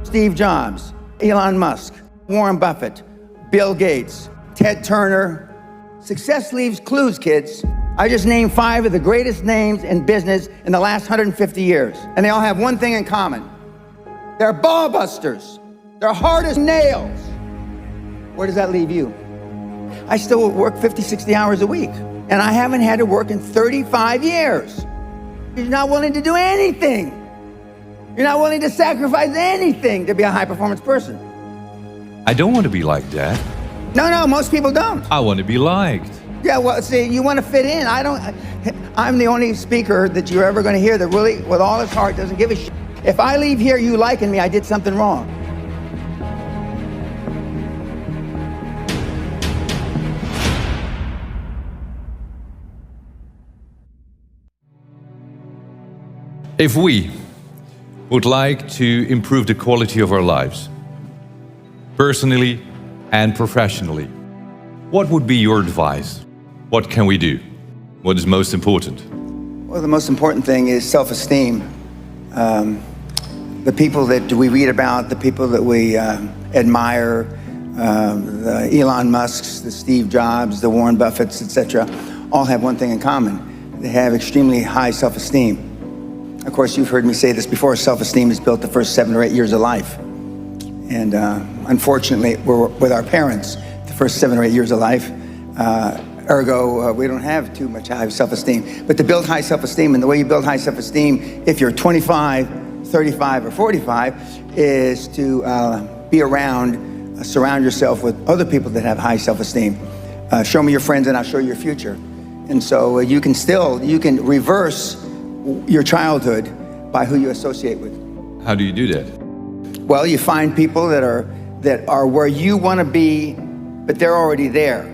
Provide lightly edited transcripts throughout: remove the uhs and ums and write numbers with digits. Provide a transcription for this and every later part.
Steve Jobs, Elon Musk, Warren Buffett, Bill Gates, Ted Turner. Success leaves clues, kids. I just named 5 of the greatest names in business in the last 150 years. And they all have one thing in common. They're ball busters. They're hard as nails. Where does that leave you? I still work 50, 60 hours a week. And I haven't had to work in 35 years. You're not willing to do anything. You're not willing to sacrifice anything to be a high-performance person. I don't want to be like that. No, most people don't. I want to be liked. Yeah, well, see, you want to fit in. I'm the only speaker that you're ever going to hear that really, with all his heart, doesn't give a shit. If I leave here you liking me, I did something wrong. If we would like to improve the quality of our lives, personally and professionally, what would be your advice? What can we do? What is most important? Well, the most important thing is self-esteem. The people that we read about, the people that we admire, the Elon Musks, the Steve Jobs, the Warren Buffetts, etc., all have one thing in common. They have extremely high self-esteem. Of course, you've heard me say this before, self-esteem is built the first 7 or 8 years of life. And unfortunately, we're with our parents the first 7 or 8 years of life. Ergo, we don't have too much high self-esteem. But to build high self-esteem, and the way you build high self-esteem, if you're 25, 35, or 45, is to be around, surround yourself with other people that have high self-esteem. Show me your friends and I'll show you your future. And so you can reverse your childhood by who you associate with. How do you do that? Well, you find people that are where you want to be, but they're already there.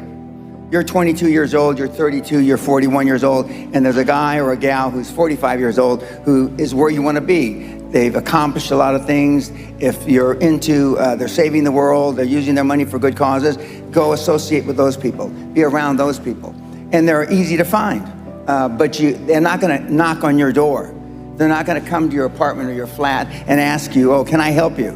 You're 22 years old, you're 32, you're 41 years old, and there's a guy or a gal who's 45 years old who is where you want to be. They've accomplished a lot of things. If you're into, they're saving the world, they're using their money for good causes, go associate with those people, be around those people. And they're easy to find. But they're not going to knock on your door. They're not going to come to your apartment or your flat and ask you, oh, can I help you?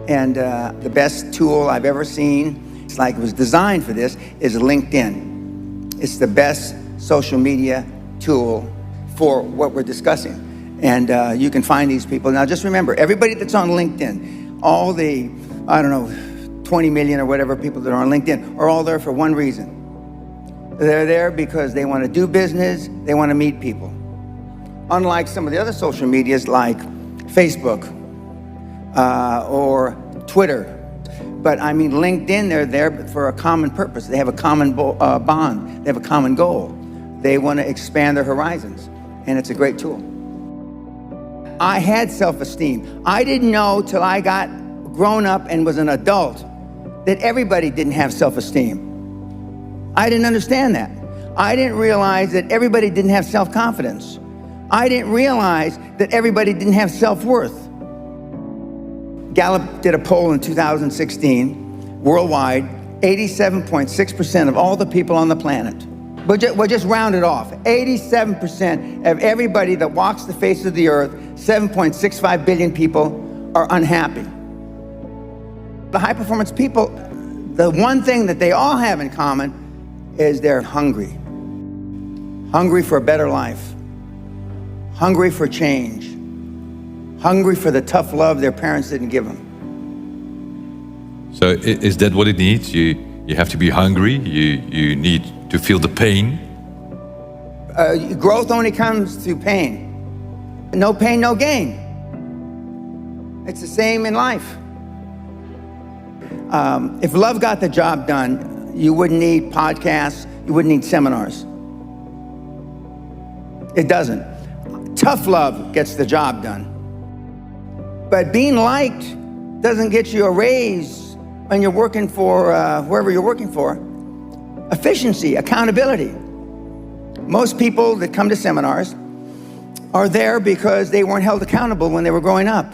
And the best tool I've ever seen, it's like it was designed for this, is LinkedIn. It's the best social media tool for what we're discussing. And you can find these people. Now just remember, everybody that's on LinkedIn, all the, 20 million or whatever people that are on LinkedIn are all there for one reason. They're there because they want to do business, they want to meet people. Unlike some of the other social medias like Facebook or Twitter. But I mean, LinkedIn, they're there for a common purpose. They have a common bond, they have a common goal. They want to expand their horizons, and it's a great tool. I had self-esteem. I didn't know till I got grown up and was an adult that everybody didn't have self-esteem. I didn't understand that. I didn't realize that everybody didn't have self-confidence. I didn't realize that everybody didn't have self-worth. Gallup did a poll in 2016, worldwide, 87.6% of all the people on the planet. We'll just round it off. 87% of everybody that walks the face of the earth, 7.65 billion people, are unhappy. The high-performance people, the one thing that they all have in common is they're hungry. Hungry for a better life. Hungry for change. Hungry for the tough love their parents didn't give them. So is that what it needs? You have to be hungry, you need to feel the pain? Growth only comes through pain. No pain, no gain. It's the same in life. If love got the job done, you wouldn't need podcasts, you wouldn't need seminars. It doesn't. Tough love gets the job done. But being liked doesn't get you a raise when you're working for whoever you're working for. Efficiency, accountability. Most people that come to seminars are there because they weren't held accountable when they were growing up.